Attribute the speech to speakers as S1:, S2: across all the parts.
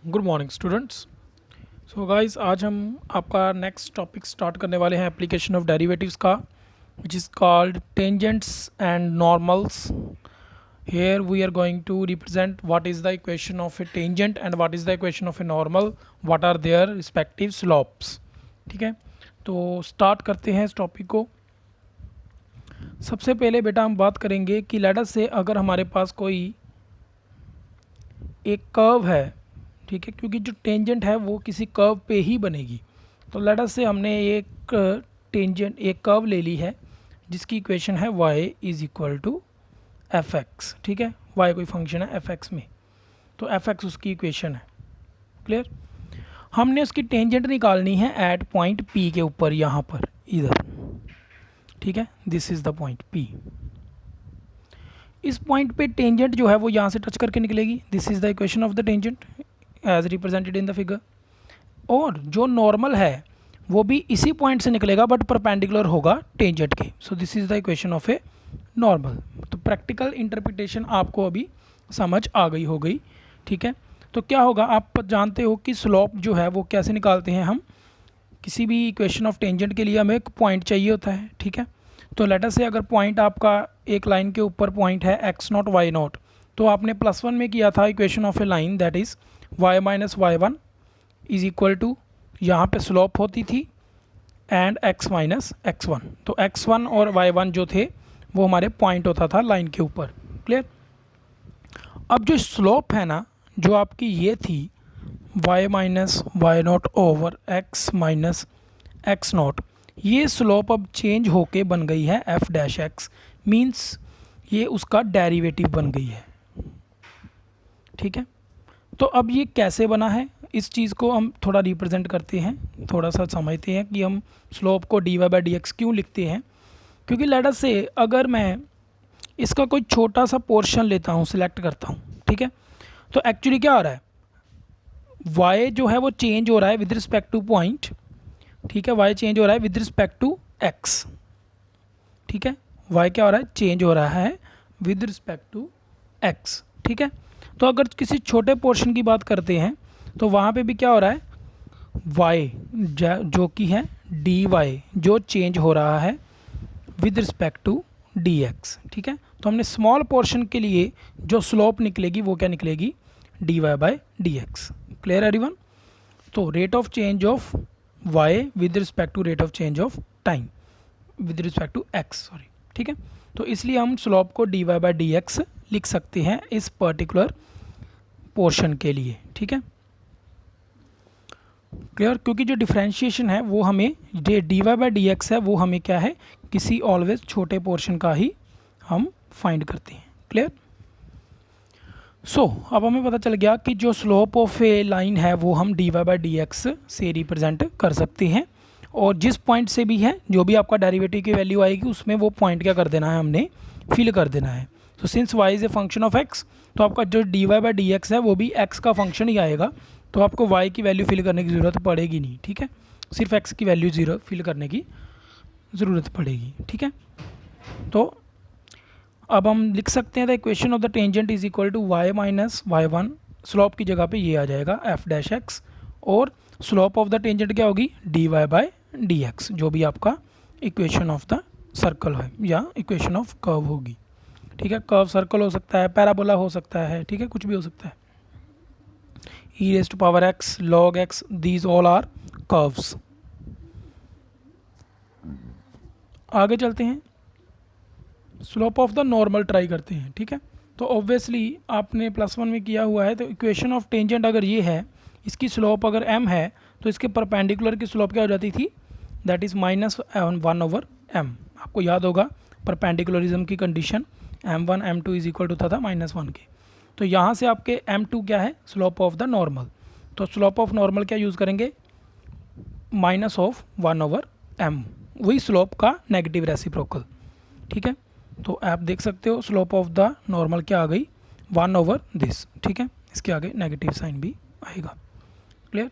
S1: Good morning students. So guys, आज हम आपका नेक्स्ट टॉपिक स्टार्ट करने वाले हैं एप्लीकेशन ऑफ डेरिवेटिव्स का, which is called tangents and normals. here we are going to represent what is the equation of a tangent and what is the equation of a normal, what are their respective slopes। ठीक है, तो start करते हैं इस topic को। सबसे पहले बेटा हम बात करेंगे कि लेट अस से अगर हमारे पास कोई एक कर्व है, ठीक है, क्योंकि जो टेंजेंट है वो किसी कर्व पे ही बनेगी। तो लेट अस से हमने एक टेंजेंट एक कर्व ले ली है जिसकी इक्वेशन है y is equal to F X. ठीक है, y कोई फंक्शन है एफ एक्स में, तो एफ एक्स उसकी इक्वेशन है। क्लियर। हमने उसकी टेंजेंट निकालनी है एट पॉइंट P के ऊपर, यहाँ पर इधर। ठीक है, this is the point P। इस पॉइंट पे टेंजेंट जो है वो यहाँ से टच करके निकलेगी। This is the equation of the tangent as represented in the figure. और जो नॉर्मल है वो भी इसी पॉइंट से निकलेगा बट परपेंडिकुलर होगा टेंजेंट के। So this is the equation of a normal. तो प्रैक्टिकल इंटरप्रिटेशन आपको अभी समझ आ गई हो गई। ठीक है, तो क्या होगा, आप जानते हो कि स्लोप जो है वो कैसे निकालते हैं हम। किसी भी इक्वेशन ऑफ टेंजेंट के लिए हमें एक पॉइंट चाहिए होता है। ठीक है, तो लेटर से अगर पॉइंट आपका एक लाइन के ऊपर पॉइंट है x नॉट y नॉट, तो आपने +1 में किया था equation of a line that is y minus Y one is equal to, यहाँ पे स्लोप होती थी and x minus X one. तो x1 और y1 जो थे वो हमारे पॉइंट होता था लाइन के ऊपर। क्लियर। अब जो स्लोप है ना, जो आपकी ये थी y minus Y not over x minus X not, ये स्लोप अब चेंज होके बन गई है f डैश x, मीन्स ये उसका डेरिवेटिव बन गई है। ठीक है, तो अब ये कैसे बना है, इस चीज़ को हम थोड़ा रिप्रेजेंट करते हैं, थोड़ा सा समझते हैं कि हम स्लोप को dy/dx क्यों लिखते हैं। क्योंकि लेट अस से अगर मैं इसका कोई छोटा सा पोर्शन लेता हूँ, सिलेक्ट करता हूँ, ठीक है, तो एक्चुअली क्या हो रहा है, y जो है वो चेंज हो रहा है विद रिस्पेक्ट टू पॉइंट। ठीक है, y चेंज हो रहा है विद रिस्पेक्ट टू x। ठीक है, y क्या हो रहा है, चेंज हो रहा है विद रिस्पेक्ट टू x। ठीक है, तो अगर किसी छोटे पोर्शन की बात करते हैं तो वहाँ पे भी क्या हो रहा है, y जो कि है dy जो चेंज हो रहा है विद रिस्पेक्ट टू dx। ठीक है, तो हमने स्मॉल पोर्शन के लिए जो स्लोप निकलेगी वो क्या निकलेगी, dy/dx। Clear everyone. तो rate of change of y with respect to rate of change of time with respect to x, sorry. ठीक है, तो इसलिए हम स्लोप को dy/dx लिख सकते हैं इस पर्टिकुलर पोर्शन के लिए। ठीक है, क्लियर। क्योंकि जो डिफ्रेंशिएशन है वो हमें dy/dx है, वो हमें क्या है, किसी ऑलवेज छोटे पोर्शन का ही हम फाइंड करते हैं। क्लियर। सो अब हमें पता चल गया कि जो स्लोप ऑफ ए लाइन है वो हम dy/dx से रिप्रेजेंट कर सकते हैं, और जिस पॉइंट से भी है जो भी आपका डेरिवेटिव की वैल्यू आएगी उसमें वो पॉइंट क्या कर देना है, हमने फिल कर देना है। तो since y is a function of x, तो आपका जो dy/dx है वो भी x का फंक्शन ही आएगा, तो आपको y की वैल्यू फिल करने की ज़रूरत पड़ेगी नहीं। ठीक है, सिर्फ x की वैल्यू 0 फिल करने की ज़रूरत पड़ेगी। ठीक है, तो अब हम लिख सकते हैं the equation of the tangent is equal to y minus Y one, slope की जगह पे ये आ जाएगा f डैश x, और स्लोप ऑफ द टेंजेंट क्या होगी, dy/dx, जो भी आपका इक्वेशन ऑफ द सर्कल है या इक्वेशन ऑफ कर्व होगी। ठीक है, कर्व सर्कल हो सकता है, पैराबोला हो सकता है, ठीक है, कुछ भी हो सकता है। e⁻x, log x, these all are curves। आगे चलते हैं, slope of the normal try करते हैं। ठीक है, तो ऑब्वियसली आपने +1 में किया हुआ है, तो इक्वेशन ऑफ टेंजेंट अगर ये है, इसकी स्लोप अगर m है, तो इसके परपेंडिकुलर की स्लोप क्या हो जाती थी, दैट इज़ -1/m। आपको याद होगा परपेंडिकुलरिज्म की condition, m1 m2 is equal to था -1 के। तो यहाँ से आपके m2 क्या है, स्लोप ऑफ द नॉर्मल। तो स्लोप ऑफ नॉर्मल क्या यूज़ करेंगे, -1/m, वही स्लोप का नेगेटिव रेसिप्रोकल। ठीक है, तो आप देख सकते हो स्लोप ऑफ द नॉर्मल क्या आ गई, 1/this। ठीक है, इसके आगे नेगेटिव साइन भी आएगा। क्लियर।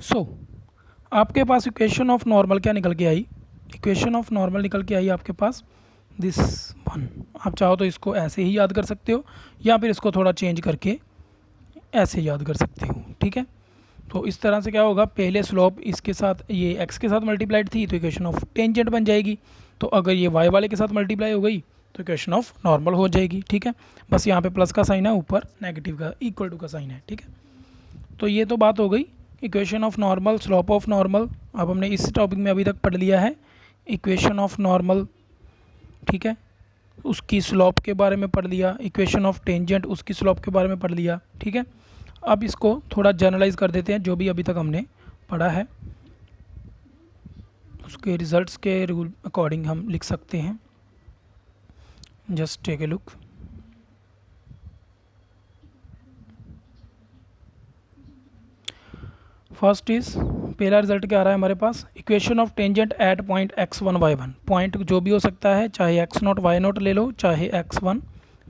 S1: सो आपके पास इक्वेशन ऑफ नॉर्मल क्या निकल के आई, इक्वेशन ऑफ नॉर्मल निकल के आई आपके पास दिस वन। आप चाहो तो इसको ऐसे ही याद कर सकते हो, या फिर इसको थोड़ा चेंज करके ऐसे याद कर सकते हो, ठीक है। तो इस तरह से क्या होगा, पहले स्लोप इसके साथ ये एक्स के साथ मल्टीप्लाइड थी तो इक्वेशन ऑफ टेंजेंट बन जाएगी, तो अगर ये वाई वाले के साथ मल्टीप्लाई हो गई तो इक्वेशन ऑफ नॉर्मल हो जाएगी, ठीक है। बस यहाँ पे प्लस का साइन है, ऊपर नेगेटिव का इक्वल टू का साइन है, ठीक है। तो ये तो बात हो गई equation of normal, slope of normal. अब हमने इस टॉपिक में अभी तक पढ़ लिया है इक्वेशन ऑफ नॉर्मल, ठीक है, उसकी स्लोप के बारे में पढ़ लिया, इक्वेशन ऑफ टेंजेंट उसकी स्लोप के बारे में पढ़ लिया, ठीक है। अब इसको थोड़ा जनरलाइज कर देते हैं, जो भी अभी तक हमने पढ़ा है उसके रिजल्ट्स के रूल अकॉर्डिंग हम लिख सकते हैं। Just take a look. First is, पहला रिजल्ट क्या आ रहा है हमारे पास, equation of tangent at point x1 y1। Point जो भी हो सकता है, चाहे x0 y0 ले लो, चाहे x1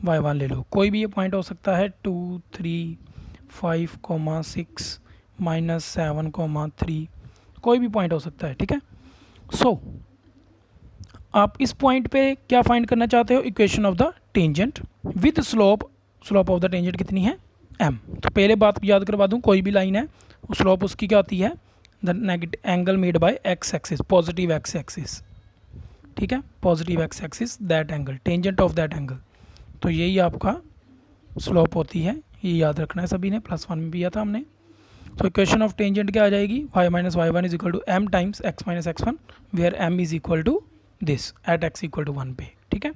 S1: y1 ले लो, कोई भी ये पॉइंट हो सकता है, 2 3 5 6 -7 3, कोई भी पॉइंट हो सकता है, ठीक है। सो आप इस पॉइंट पे क्या फाइंड करना चाहते हो, equation of the tangent with slope. Slope of the tangent कितनी है, m। तो पहले बात याद करवा दूं, कोई भी लाइन है स्लोप उसकी क्या होती है, the negative angle made by x axis, positive x axis, ठीक है, positive x axis, that angle, tangent of that angle. तो यही आपका स्लोप होती है, ये याद रखना है सभी ने, +1 में भी दिया था हमने। तो इक्वेशन ऑफ टेंजेंट क्या आ जाएगी, y minus Y one is equal to m times x minus x1, where m is equal to this at x equal to 1 पे, ठीक है।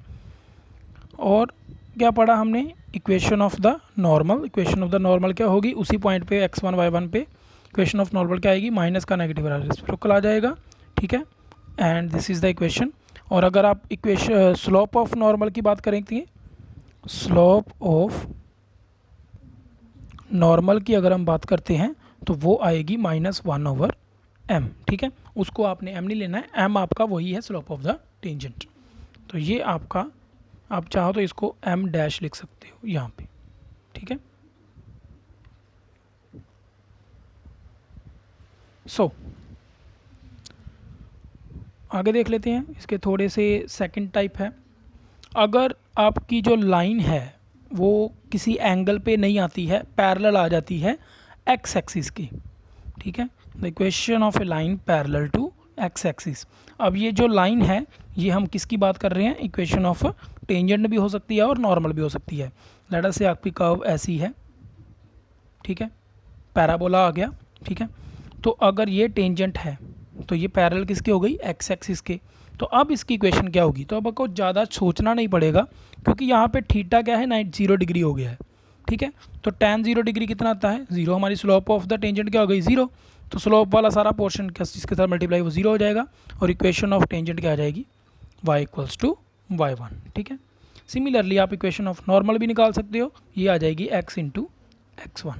S1: और क्या पढ़ा हमने, equation of the normal. Equation of the normal क्या होगी, उसी पॉइंट पे x1 y1 पे इक्वेशन ऑफ नॉर्मल क्या आएगी, माइनस का नेगेटिव रेसिप्रोकल आ जाएगा, ठीक है। And this is the equation. और अगर आप इक्वेशन स्लोप ऑफ नॉर्मल की बात करेंगे, स्लोप ऑफ नॉर्मल की अगर हम बात करते हैं तो वो आएगी -1/m, ठीक है। उसको आपने m नहीं लेना है, m आपका वही है स्लोप ऑफ द टेंजेंट। तो ये आपका, आप चाहो तो इसको m डैश लिख सकते हो यहाँ पे, ठीक है। सो आगे देख लेते हैं, इसके थोड़े से सेकंड टाइप है। अगर आपकी जो लाइन है वो किसी एंगल पे नहीं आती है, पैरेलल आ जाती है एक्स एक्सिस की, ठीक है, the equation of a line parallel to X axis. अब ये जो लाइन है ये हम किसकी बात कर रहे हैं, इक्वेशन ऑफ टेंजेंट भी हो सकती है और नॉर्मल भी हो सकती है। लेट अस से आपकी कर्व ऐसी है, ठीक है, पैराबोला आ गया, ठीक है। तो अगर ये टेंजेंट है तो ये पैरेलल किसके हो गई, एक्स एक्सिस के। तो अब इसकी इक्वेशन क्या होगी, तो अब आपको ज़्यादा सोचना नहीं पड़ेगा, क्योंकि यहाँ पे थीटा क्या है, 0 डिग्री हो गया है, ठीक है। तो tan 0 डिग्री कितना आता है, 0। हमारी स्लोप ऑफ द टेंजेंट क्या हो गई, 0। तो स्लोप वाला सारा पोर्शन जिसके साथ मल्टीप्लाई वो 0 हो जाएगा, और इक्वेशन ऑफ टेंजेंट क्या आ जाएगी, y इक्वल्स टू y1, ठीक है। सिमिलरली आप इक्वेशन ऑफ नॉर्मल भी निकाल सकते हो, ये आ जाएगी x इंटू x1,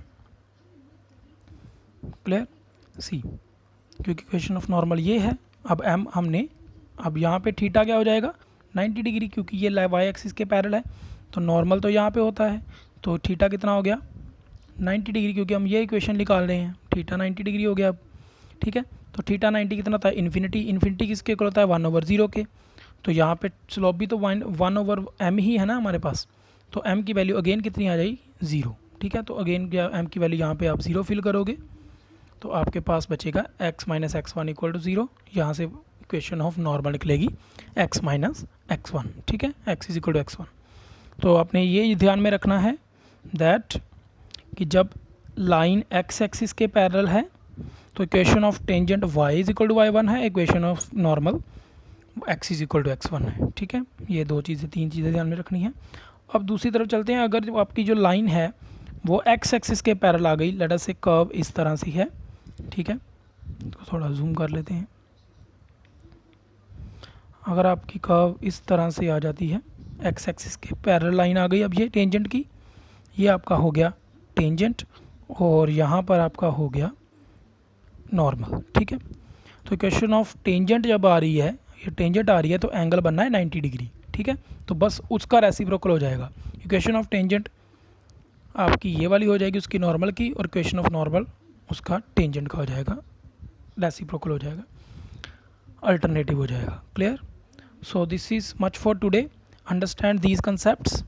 S1: क्लियर। सी, क्योंकि इक्वेशन ऑफ नॉर्मल ये है। अब m हमने, अब यहाँ पे थीटा क्या हो जाएगा, 90 डिग्री, क्योंकि ये वाई एक्सिस के पैरेलल है। तो नॉर्मल तो यहाँ पे होता है, तो थीटा कितना हो गया, 90 डिग्री, क्योंकि हम ये इक्वेशन निकाल रहे हैं, थीटा 90 डिग्री हो गया अब, ठीक है। तो थीटा 90 कितना था, इन्फिनिटी। इन्फिनिटी किसके इक्वल होता है, 1/0 के। तो यहाँ पे स्लोप भी तो 1/m ही है ना हमारे पास। तो m की वैल्यू अगेन कितनी आ जाएगी, 0, ठीक है। तो अगेन क्या m की वैल्यू यहाँ पे आप 0 फिल करोगे तो आपके पास बचेगा x minus x1 equal to 0। यहाँ से इक्वेशन ऑफ नॉर्मल निकलेगी x माइनस x1, ठीक है, x is equal to x1। तो आपने ये ध्यान में रखना है दैट कि जब लाइन x एक्सिस के पैरेलल है तो equation of tangent y is equal to y1 है, equation of normal x is equal to x1 है, ठीक है। ये दो चीज़ें, तीन चीज़ें ध्यान में रखनी है। अब दूसरी तरफ चलते हैं। अगर आपकी जो लाइन है वो x एक्सिस के पैरेलल आ गई, लेट अस से कर्व इस तरह से है, ठीक है, तो थोड़ा जूम कर लेते हैं। अगर आपकी कर्व इस तरह से आ जाती है, एक्स एक्सिस के पैरेलल लाइन आ गई, अब ये टेंजेंट की, ये आपका हो गया टेंजेंट, और यहाँ पर आपका हो गया नॉर्मल, ठीक है। तो इक्वेशन ऑफ टेंजेंट जब आ रही है, ये टेंजेंट आ रही है, तो एंगल बनना है 90 डिग्री, ठीक है। तो बस उसका रेसिप्रोकल हो जाएगा। इक्वेशन ऑफ टेंजेंट आपकी ये वाली हो जाएगी उसकी नॉर्मल की, और इक्वेशन ऑफ नॉर्मल उसका टेंजेंट का हो जाएगा, रेसिप्रोकल हो जाएगा, अल्टरनेटिव हो जाएगा, clear. So this is much for today. Understand these concepts,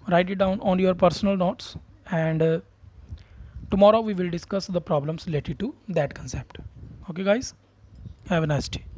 S1: write it down on your personal notes and tomorrow we will discuss the problems related to that concept. Okay guys, have a nice day.